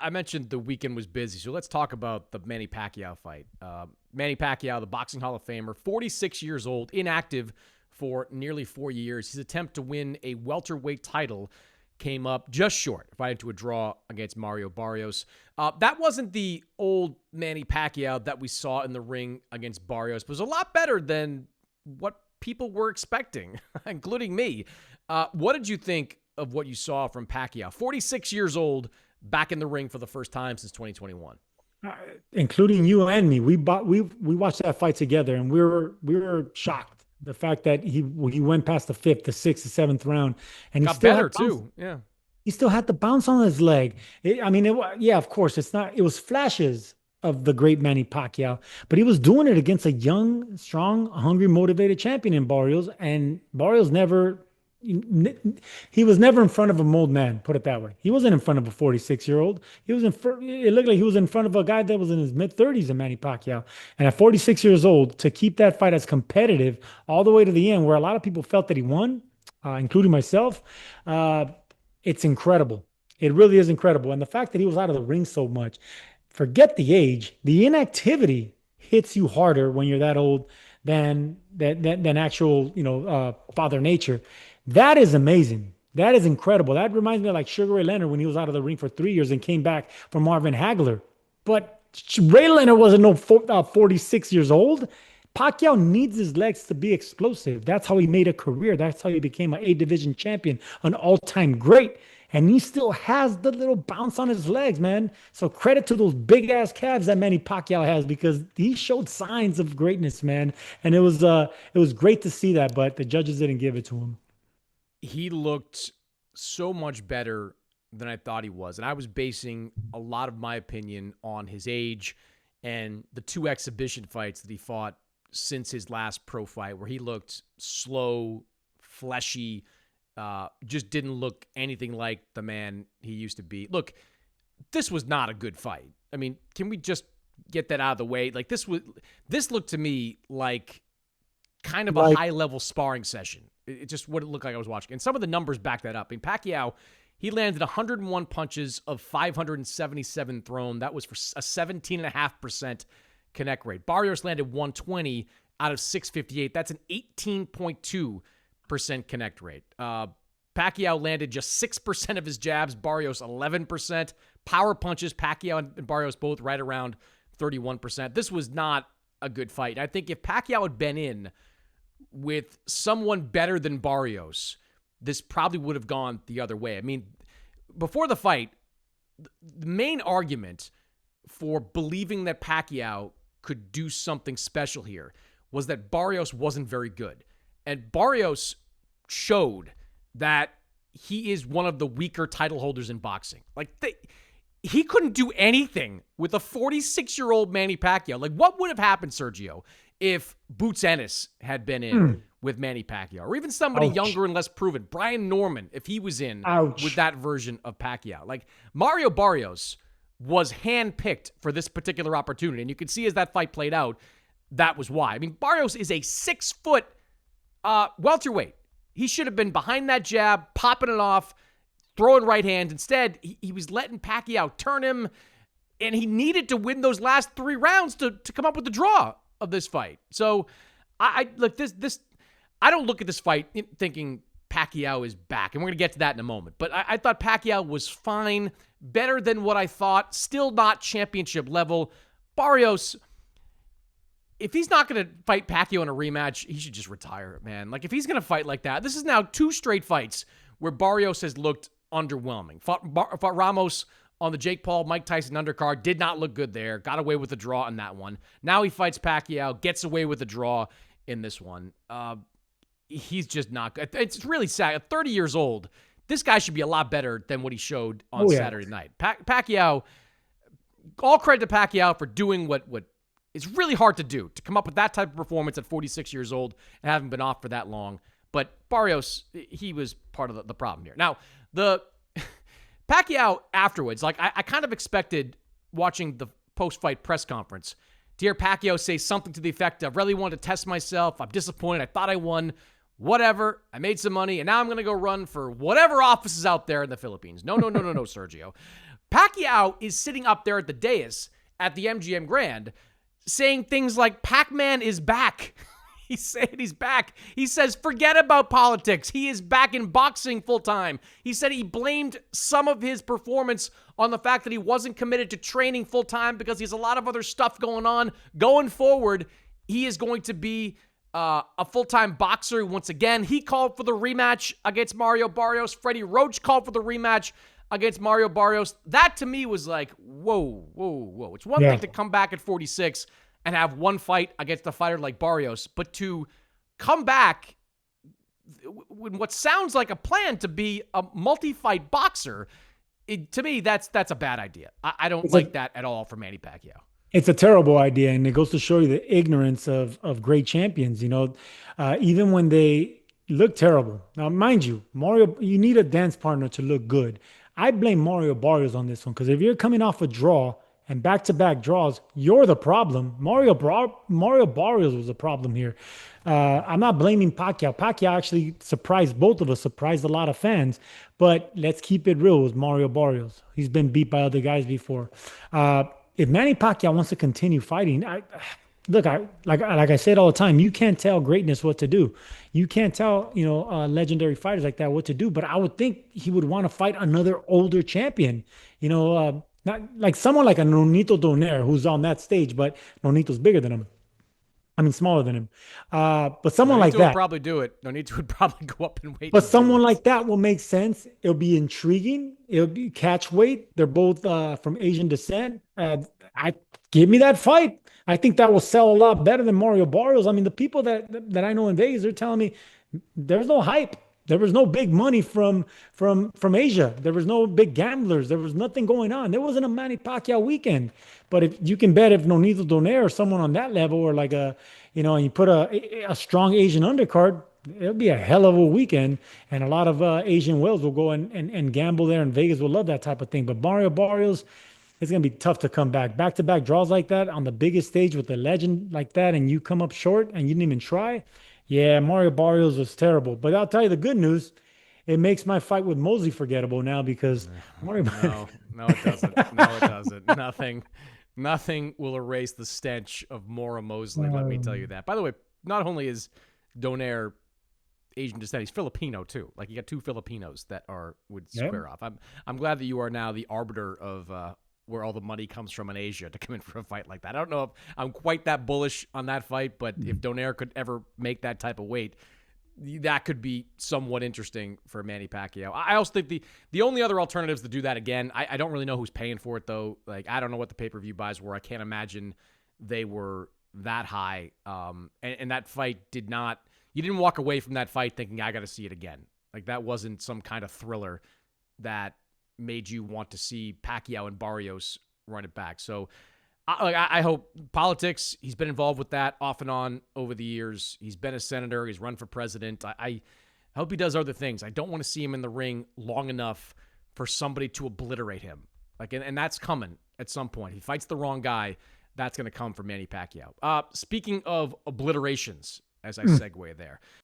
I mentioned the weekend was busy, so let's talk about the Manny Pacquiao fight. Manny Pacquiao, the Boxing Hall of Famer, 46 years old, inactive for nearly 4 years. His attempt to win a welterweight title came up just short, fighting to a draw against Mario Barrios. That wasn't the old Manny Pacquiao that we saw in the ring against Barrios, but it was a lot better than what people were expecting, including me. What did you think of what you saw from Pacquiao? 46 years old, back in the ring for the first time since 2021. Including you and me. We watched that fight together, and we were shocked. The fact that he went past the fifth, the sixth, the seventh round, and he Got still better had bounce, too. Yeah. he still had the bounce on his leg. Yeah, of course, it's not. It was flashes of the great Manny Pacquiao, but he was doing it against a young, strong, hungry, motivated champion in Barrios, and Barrios never. He was never in front of a old man, put it that way. He wasn't in front of a 46-year-old. He was it looked like he was in front of a guy that was in his mid-30s in Manny Pacquiao. And at 46 years old, to keep that fight as competitive all the way to the end, where a lot of people felt that he won, including myself, it's incredible. It really is incredible. And the fact that he was out of the ring so much, forget the age, the inactivity hits you harder when you're that old than actual, Father Nature. That is amazing. That is incredible. That reminds me of like Sugar Ray Leonard when he was out of the ring for 3 years and came back from Marvin Hagler. But Ray Leonard wasn't no 46 years old. Pacquiao needs his legs to be explosive. That's how he made a career. That's how he became an A-division champion, an all-time great. And he still has the little bounce on his legs, man. So credit to those big-ass calves that Manny Pacquiao has, because he showed signs of greatness, man. And it was great to see that, but the judges didn't give it to him. He looked so much better than I thought he was. And I was basing a lot of my opinion on his age and the 2 exhibition fights that he fought since his last pro fight, where he looked slow, fleshy, just didn't look anything like the man he used to be. Look, this was not a good fight. I mean, can we just get that out of the way? Like, this looked to me like kind of a high-level sparring session. It just what it looked like I was watching. And some of the numbers back that up. I mean, Pacquiao, he landed 101 punches of 577 thrown. That was for a 17.5% connect rate. Barrios landed 120 out of 658. That's an 18.2% connect rate. Pacquiao landed just 6% of his jabs. Barrios 11%. Power punches, Pacquiao and Barrios both right around 31%. This was not a good fight. I think if Pacquiao had been in with someone better than Barrios, this probably would have gone the other way. I mean, before the fight, the main argument for believing that Pacquiao could do something special here was that Barrios wasn't very good. And Barrios showed that he is one of the weaker title holders in boxing. Like, he couldn't do anything with a 46-year-old Manny Pacquiao. Like, what would have happened, Sergio, if Boots Ennis had been in with Manny Pacquiao, or even somebody younger and less proven, Brian Norman, if he was in with that version of Pacquiao? Like, Mario Barrios was handpicked for this particular opportunity, and you can see as that fight played out, that was why. I mean, Barrios is a 6-foot welterweight. He should have been behind that jab, popping it off, throwing right hands. Instead, he was letting Pacquiao turn him, and he needed to win those last 3 rounds to come up with the draw of this fight. So I look this. I don't look at this fight thinking Pacquiao is back, and we're gonna get to that in a moment. But I thought Pacquiao was fine, better than what I thought. Still not championship level. Barrios, if he's not gonna fight Pacquiao in a rematch, he should just retire, man. Like, if he's gonna fight like that, this is now 2 straight fights where Barrios has looked underwhelming. Fought Ramos on the Jake Paul, Mike Tyson undercard. Did not look good there. Got away with a draw in that one. Now he fights Pacquiao. Gets away with a draw in this one. He's just not good. It's really sad. At 30 years old, this guy should be a lot better than what he showed on Saturday night. Pacquiao, all credit to Pacquiao for doing what is really hard to do, to come up with that type of performance at 46 years old and haven't been off for that long. But Barrios, he was part of the problem here. Now, the Pacquiao afterwards, like, I kind of expected, watching the post-fight press conference, to hear Pacquiao say something to the effect of, really wanted to test myself. I'm disappointed. I thought I won. Whatever. I made some money, and now I'm going to go run for whatever office is out there in the Philippines. No, Sergio. Pacquiao is sitting up there at the dais at the MGM Grand saying things like, Pac-Man is back. He's saying he's back. He says, forget about politics. He is back in boxing full time. He said he blamed some of his performance on the fact that he wasn't committed to training full time because he has a lot of other stuff going on. Going forward, he is going to be a full-time boxer once again. He called for the rematch against Mario Barrios. Freddie Roach called for the rematch against Mario Barrios. That to me was like, whoa, whoa, whoa. It's one thing to come back at 46 and have one fight against a fighter like Barrios, but to come back with what sounds like a plan to be a multi-fight boxer, to me, that's a bad idea. I don't like that at all for Manny Pacquiao. It's a terrible idea, and it goes to show you the ignorance of great champions. Even when they look terrible. Now, mind you, Mario, you need a dance partner to look good. I blame Mario Barrios on this one because if you're coming off a draw and back-to-back draws, you're the problem. Mario Barrios was the problem here. I'm not blaming Pacquiao. Pacquiao actually surprised both of us, surprised a lot of fans. But let's keep it real with Mario Barrios. He's been beat by other guys before. If Manny Pacquiao wants to continue fighting, like I said all the time, you can't tell greatness what to do. You can't tell, legendary fighters like that what to do. But I would think he would want to fight another older champion. Not like someone like a Nonito Donaire who's on that stage, but Nonito's bigger than him. I mean, smaller than him. But someone like that would probably do it. Nonito would probably go up in weight. But someone like that will make sense. It'll be intriguing. It'll be catch weight. They're both from Asian descent. Give me that fight. I think that will sell a lot better than Mario Barrios. I mean, the people that I know in Vegas, they're telling me there's no hype. There was no big money from Asia. There was no big gamblers. There was nothing going on. There wasn't a Manny Pacquiao weekend. But if you can bet if Nonito Donaire or someone on that level, or like and you put a strong Asian undercard, it'll be a hell of a weekend. And a lot of Asian whales will go and gamble there, and Vegas will love that type of thing. But Mario Barrios, it's going to be tough to come back. Back-to-back draws like that on the biggest stage with a legend like that, and you come up short and you didn't even try. Yeah, Mario Barrios was terrible. But I'll tell you the good news. It makes my fight with Mosley forgettable now because Mario No, it doesn't. No, it doesn't. Nothing will erase the stench of Mora Mosley, let me tell you that. By the way, not only is Donaire Asian descent, he's Filipino too. Like, you got two Filipinos that would square off. I'm glad that you are now the arbiter of where all the money comes from in Asia to come in for a fight like that. I don't know if I'm quite that bullish on that fight, but if Donaire could ever make that type of weight, that could be somewhat interesting for Manny Pacquiao. I also think the only other alternatives to do that again, I don't really know who's paying for it, though. Like, I don't know what the pay-per-view buys were. I can't imagine they were that high. And that fight you didn't walk away from that fight thinking, I got to see it again. Like, that wasn't some kind of thriller that made you want to see Pacquiao and Barrios run it back. So I hope politics, he's been involved with that off and on over the years. He's been a senator. He's run for president. I hope he does other things. I don't want to see him in the ring long enough for somebody to obliterate him. And that's coming at some point. He fights the wrong guy. That's going to come for Manny Pacquiao. Speaking of obliterations, as I segue there,